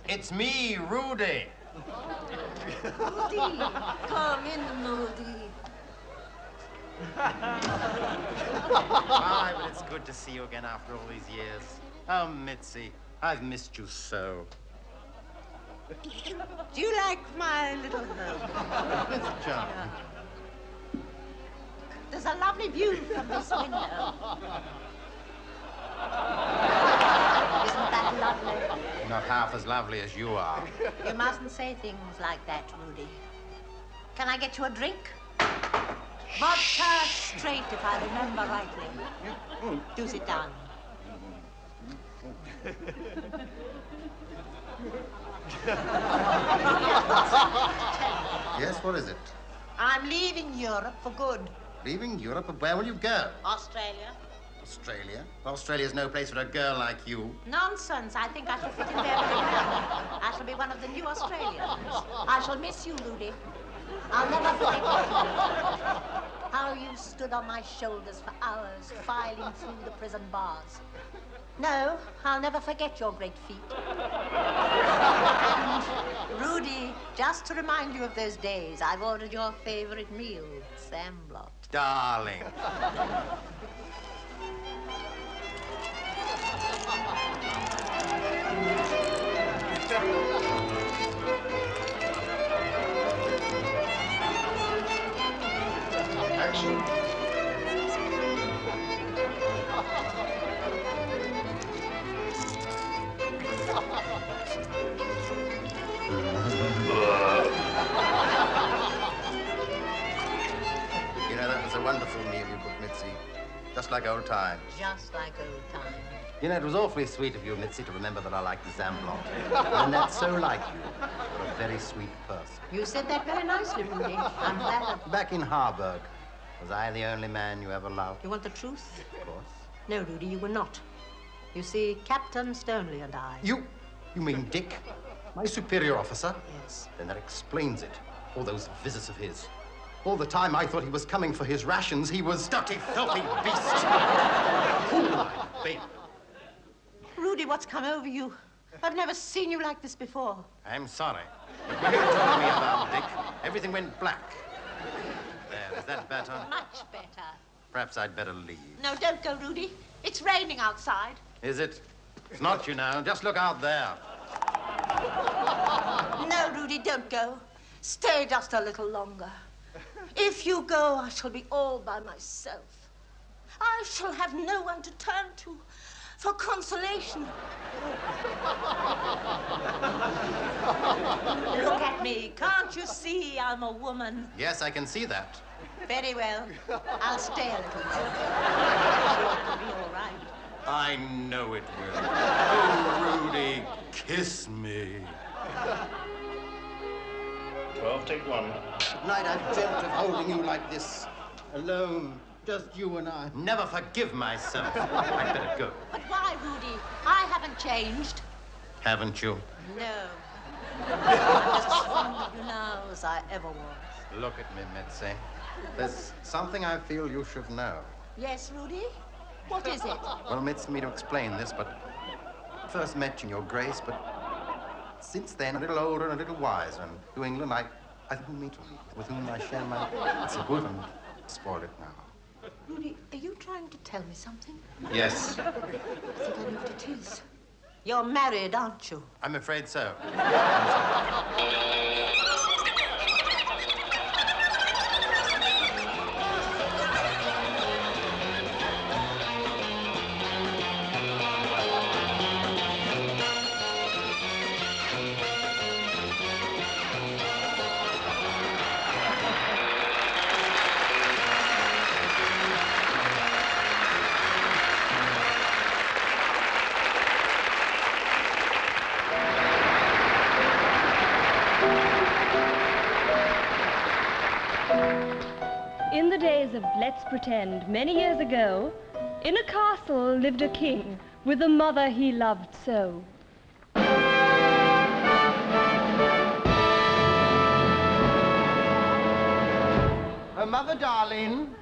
It's me, Rudy. Moody, come in, Moody. Why, but it's good to see you again after all these years. Oh, Mitzi, I've missed you so. Do you like my little home? It's charming. There's a lovely view from this window. Isn't that lovely? Not half as lovely as you are. You mustn't say things like that, Rudy. Can I get you a drink? Vodka straight, if I remember rightly. Do sit down. Yes, what is it? I'm leaving Europe for good. Leaving Europe? Where will you go? Australia. Australia? Australia's no place for a girl like you. Nonsense. I think I shall fit in there very well. I shall be one of the new Australians. I shall miss you, Rudy. I'll never forget how you stood on my shoulders for hours, filing through the prison bars. No, I'll never forget your great feat. And, Rudy, just to remind you of those days, I've ordered your favorite meal, samblot. Darling. Action. You know, that was a wonderful meal you cooked, Mitzi. Just like old times. Just like old times. You know, it was awfully sweet of you, Mitzi, to remember that I like the Zamblot. And that's so like you. You're a very sweet person. You said that very nicely, Rudy. I'm flattered. Back in Harburg, was I the only man you ever loved? You want the truth? Of course. No, Rudy, you were not. You see, Captain Stoneleigh and I... You mean Dick? My superior officer? Yes. Then that explains it. All those visits of his. All the time I thought he was coming for his rations, he was... Dirty, filthy beast! Fool, babe. Rudy, what's come over you? I've never seen you like this before. I'm sorry. But when you told me about Dick, everything went black. There, is that better? Much better. Perhaps I'd better leave. No, don't go, Rudy. It's raining outside. Is it? It's not, you know. Just look out there. No, Rudy, don't go. Stay just a little longer. If you go, I shall be all by myself. I shall have no one to turn to for consolation. Look at me. Can't you see I'm a woman? Yes, I can see that. Very well. I'll stay a little longer. It'll be all right. I know it will. Oh, Rudy, kiss me. 12, take one. At night I've dreamt of holding you like this, alone, just you and I. Never forgive myself. I'd better go. But why, Rudy? I haven't changed. Haven't you? No. I'm just as fond of you now as I ever was. Look at me, Mitzi. There's something I feel you should know. Yes, Rudy? What is it? Well, it's me to explain this, but first met you, Your Grace, but since then, a little older and a little wiser, and New England, I don't meet with whom I share my... It's a good and spoiled it now. Rudy, are you trying to tell me something? Yes. I think I know what it is. You're married, aren't you? I'm afraid so. In the days of Let's Pretend, many years ago, in a castle lived a king with a mother he loved so. Oh, Mother darling,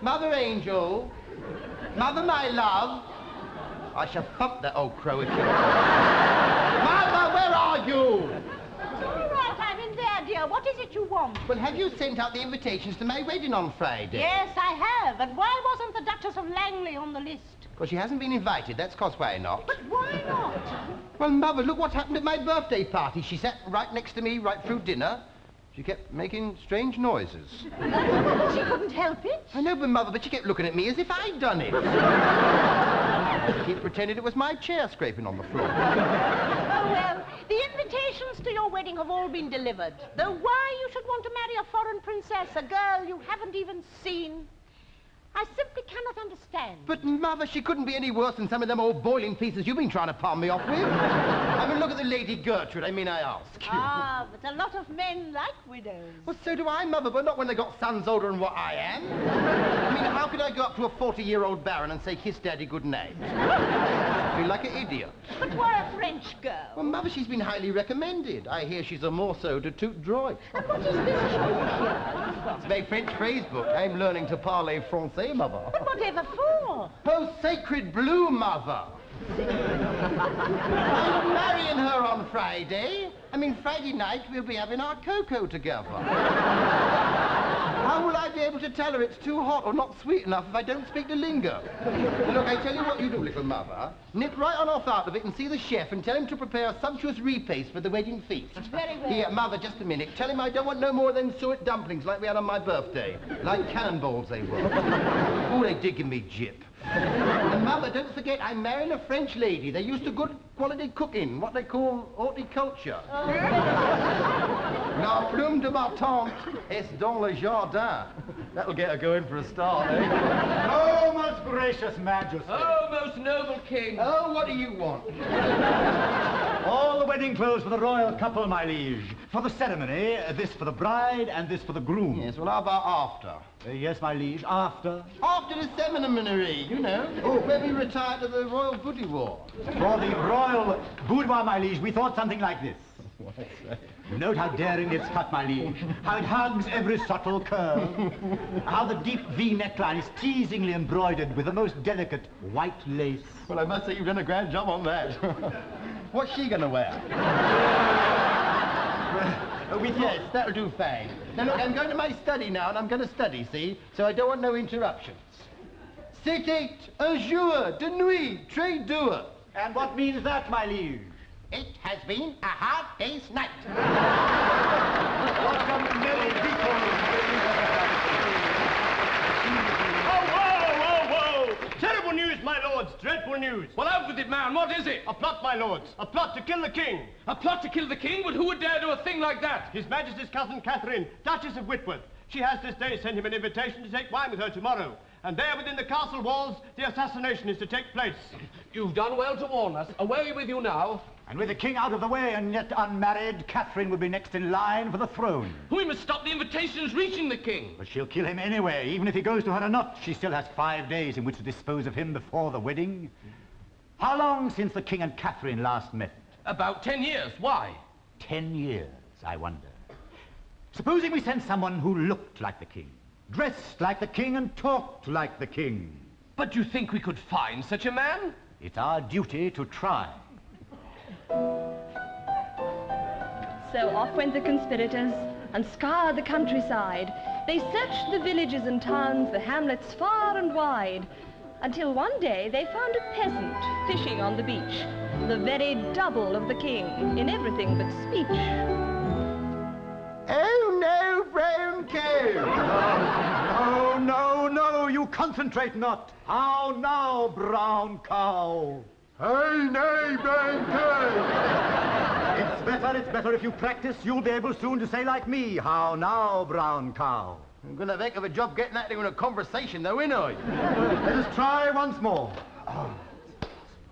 Mother angel, Mother my love. I shall thump that old crow if you... Mother, where are you? All right, I'm in there, dear. What is it you want? Well, have you sent out the invitations to my wedding on Friday? Yes, I have. And why wasn't the Duchess of Langley on the list? Well, she hasn't been invited. That's cause why not. But why not? Well, Mother, look what happened at my birthday party. She sat right next to me right through dinner. She kept making strange noises. She couldn't help it. I know, but Mother, but she kept looking at me as if I'd done it. She kept pretending it was my chair scraping on the floor. Oh, well, the invitations to your wedding have all been delivered. Though why you should want to marry a foreign princess, a girl you haven't even seen, I simply cannot understand. But, Mother, she couldn't be any worse than some of them old boiling pieces you've been trying to palm me off with. I mean, look at the Lady Gertrude, I ask you. Ah, but a lot of men like widows. Well, so do I, Mother, but not when they got sons older than what I am. I mean, how could I go up to a 40-year-old baron and say, kiss Daddy goodnight? I feel like an idiot. But why a French girl? Well, Mother, she's been highly recommended. I hear she's a morceau de toute droit. And what is this show? It's my French phrase book. I'm learning to parler français, Mother. But whatever for? Oh, sacred blue, Mother. I'm marrying her on Friday. I mean, Friday night we'll be having our cocoa together. How will I be able to tell her it's too hot or not sweet enough if I don't speak the lingo? Look, I tell you what you do, little Mother. Nip right on off out of it and see the chef and tell him to prepare a sumptuous repast for the wedding feast. Very well. Here, Mother, just a minute. Tell him I don't want no more than suet dumplings like we had on my birthday. Like cannonballs they were. Oh, they did give me jip. And Mother, don't forget, I'm marrying a French lady. They're used to good quality cooking, what they call horticulture. La plume de ma tante est dans le jardin. That'll get her going for a start, eh? Oh, most gracious Majesty. Oh, most noble King. Oh, what do you want? All the wedding clothes for the royal couple, my liege. For the ceremony, this for the bride and this for the groom. Yes, well, how about after? Yes, my liege, after. After the seminary, you know, where we retired to the royal boudoir. For the royal boudoir, my liege, we thought something like this. Note how daring it's cut, my liege. How it hugs every subtle curve. How the deep V neckline is teasingly embroidered with the most delicate white lace. Well, I must say you've done a grand job on that. What's she gonna wear? Yes, that'll do fine. Now, look, I'm going to my study now, and I'm going to study, see? So I don't want no interruptions. C'était un jour de nuit très dur. And what means that, my liege? It has been a hard day's night. Welcome, merry people. Terrible news, my lords, dreadful news. Well, out with it, man. What is it? A plot, my lords. A plot to kill the king. A plot to kill the king? But who would dare do a thing like that? His Majesty's cousin Catherine, Duchess of Whitworth. She has this day sent him an invitation to take wine with her tomorrow. And there within the castle walls, the assassination is to take place. You've done well to warn us. Away with you now. And with the king out of the way and yet unmarried, Catherine will be next in line for the throne. We must stop the invitations reaching the king. But she'll kill him anyway, even if he goes to her or not. She still has 5 days in which to dispose of him before the wedding. How long since the king and Catherine last met? About 10 years. Why? 10 years, I wonder. Supposing we sent someone who looked like the king, dressed like the king and talked like the king. But you think we could find such a man? It's our duty to try. So off went the conspirators and scoured the countryside. They searched the villages and towns, the hamlets far and wide, until one day they found a peasant fishing on the beach, the very double of the king in everything but speech. Oh, no, brown cow! No, you concentrate not. How now, brown cow? Hey, nay, brown cow! It's better if you practice. You'll be able soon to say like me, how now, brown cow? I'm gonna have a heck of a job getting that into a conversation, though, ain't I? Let us try once more. Oh,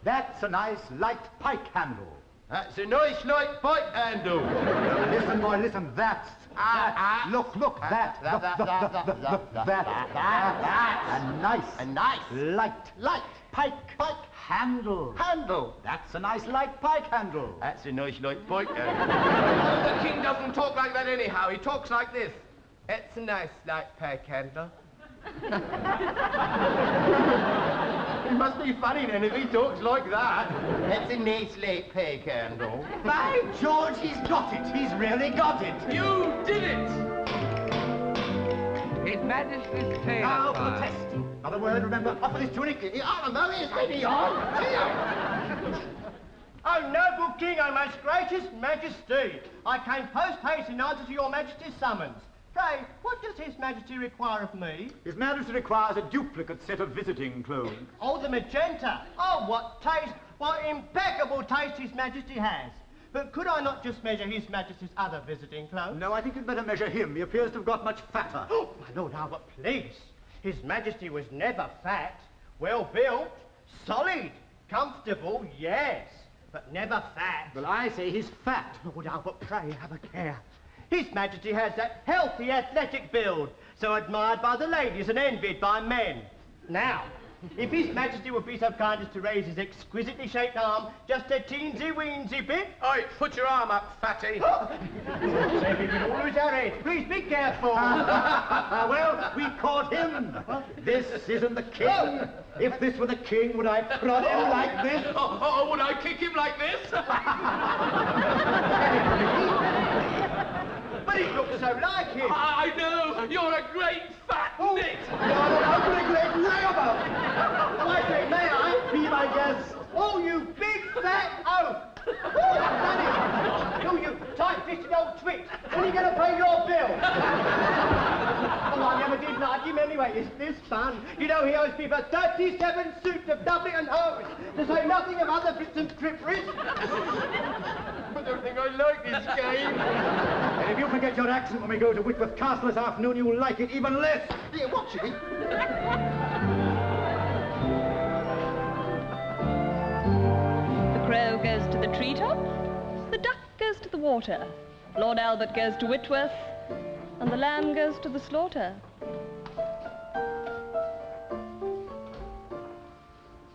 that's a nice light pike handle. That's a nice light pike handle. Listen, boy, listen. That's. Look, that. A nice light pike handle. That's a nice light pike handle. That's a nice light pike handle. The king doesn't talk like that anyhow. He talks like this. It's a nice light pike handle. It must be funny then if he talks like that. That's a nice light pike handle. By George, he's got it. He's really got it. You did it! His Majesty's tailor. Now for the test. Not a word, remember. Up with his tunic. I don't know, he's ready on. Oh, noble king, oh most gracious majesty, I came post-haste in answer to your majesty's summons. Pray, what does His Majesty require of me? His Majesty requires a duplicate set of visiting clothes. Oh, the magenta. Oh, what taste, what impeccable taste His Majesty has. But could I not just measure His Majesty's other visiting clothes? No, I think you'd better measure him. He appears to have got much fatter. Oh, my Lord Albert, please. His Majesty was never fat. Well built, solid, comfortable, yes, but never fat. Well, I say he's fat. Lord Albert, pray have a care. His Majesty has that healthy, athletic build, so admired by the ladies and envied by men. Now, if His Majesty would be so kind as to raise his exquisitely shaped arm just a teensy-weensy bit... Oi, put your arm up, fatty. Say we can all lose our heads. Please be careful. Well, we caught him. This isn't the king. If this were the king, would I prod him like this? Oh, would I kick him like this? But he looks so like him. I know. You're a great fat nit. You're an ugly great layabout. Oh, I say, may I be my guest? Oh, you big fat oaf. Oh, you tight-fisted old twit. When are you going to pay your bill? Oh, I never did like him anyway. Is this fun? You know, he owes me for 37 suits of doublet and hose, to say nothing of other bits and tripperies. I don't think I like this game. And if you forget your accent when we go to Whitworth Castle this afternoon, you'll like it even less. Here, watch it. The crow goes to the treetop, the duck goes to the water, Lord Albert goes to Whitworth, and the lamb goes to the slaughter.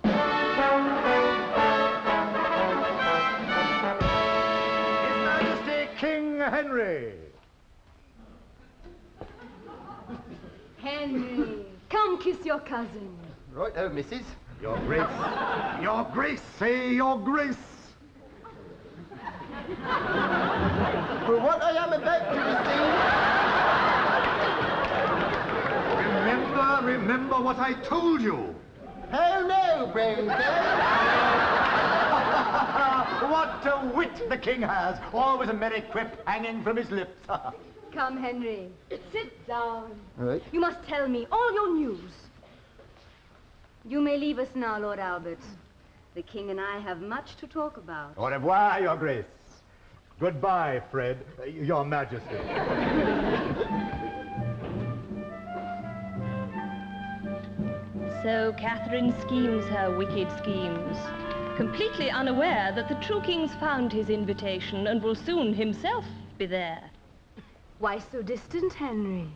His Majesty King Henry. Henry, come kiss your cousin. Right, oh, missus. Your Grace. Your Grace, say your Grace. For what I am about to receive. Remember what I told you. Oh, no, brown What a wit the king has. Always a merry quip hanging from his lips. Come, Henry, sit down. Right. You must tell me all your news. You may leave us now, Lord Albert. The king and I have much to talk about. Au revoir, your Grace. Goodbye, Fred, your Majesty. So Catherine schemes her wicked schemes, completely unaware that the true king's found his invitation and will soon himself be there. Why so distant, Henry?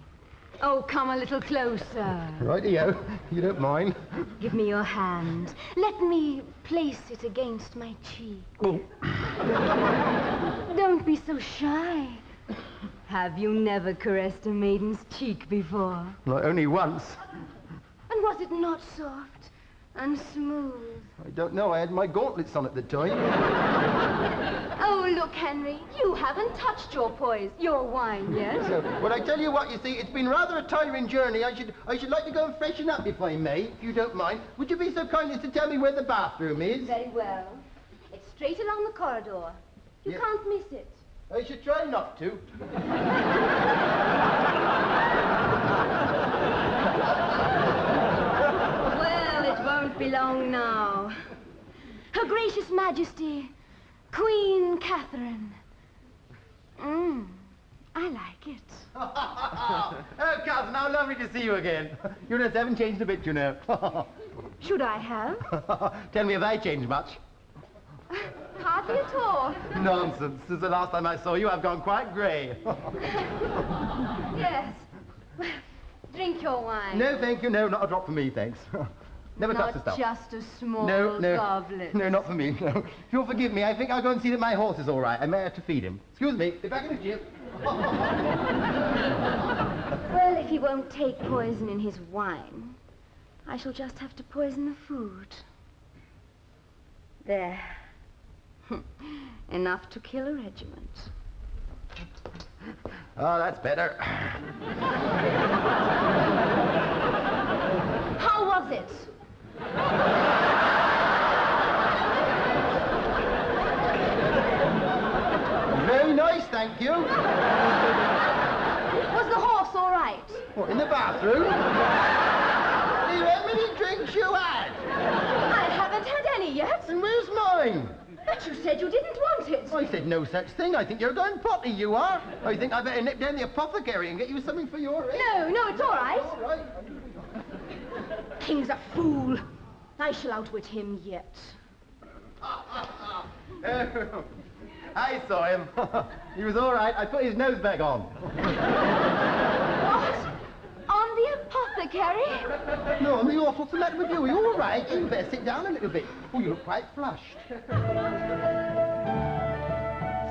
Oh, come a little closer. Rightio, you don't mind. Give me your hand. Let me place it against my cheek. Oh. Don't be so shy. Have you never caressed a maiden's cheek before? Like only once. And was it not soft and smooth? I don't know, I had my gauntlets on at the time. Oh, look, Henry, you haven't touched your wine yet. So, well, I tell you what, you see, it's been rather a tiring journey. I should like to go and freshen up if I may, if you don't mind. Would you be so kind as to tell me where the bathroom is? Very well. It's straight along the corridor. You can't miss it. I should try not to. Well, it won't be long now. Her Gracious Majesty, Queen Catherine. I like it. Oh, cousin, how lovely to see you again. Your dress haven't changed a bit, you know. Should I have? Tell me, have I changed much? Hardly at all. Nonsense. Since the last time I saw you, I've gone quite grey. Yes. Drink your wine. No, thank you. No, not a drop for me, thanks. Never touch the Not stuff. just a small No. goblet. No, not for me. No. If you'll forgive me, I think I'll go and see that my horse is all right. I may have to feed him. Excuse me. Be back in a jiff. Well, if he won't take poison in his wine, I shall just have to poison the food. There. Enough to kill a regiment. Oh, that's better. How was it? Very nice, thank you. Was the horse all right? What, in the bathroom? How many drinks you had? I haven't had any yet. And where's mine? But you said you didn't want it. I said no such thing. I think you're going potty, you are. I think I better nip down the apothecary and get you something for your head. No, it's all right. All right. King's a fool. I shall outwit him yet. I saw him. He was all right. I put his nose back on. What? On the apothecary? No, on the horse. What's the matter with you? Are you all right? You better sit down a little bit. Oh, you look quite flushed.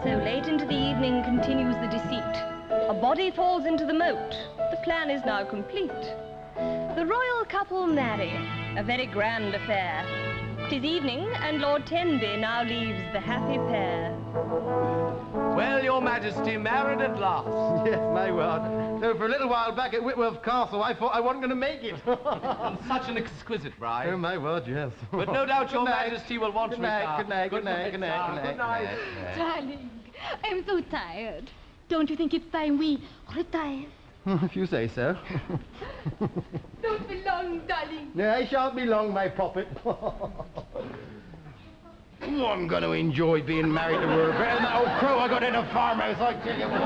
So late into the evening continues the deceit. A body falls into the moat. The plan is now complete. The royal couple marry, a very grand affair. 'Tis evening, and Lord Tenby now leaves the happy pair. Well, Your Majesty, married at last. Yes, my word. Though for a little while back at Whitworth Castle, I thought I wasn't going to make it. Such an exquisite bride. Oh, my word, yes. But no doubt Your Majesty will want to retire. Good night, good night, good night, good night. Darling, I'm so tired. Don't you think it's time we retire? If you say so. Don't be long, darling. No, I shan't be long, my poppet. Oh, I'm going to enjoy being married to her. Better than that old crow I got in a farmhouse, I tell you what.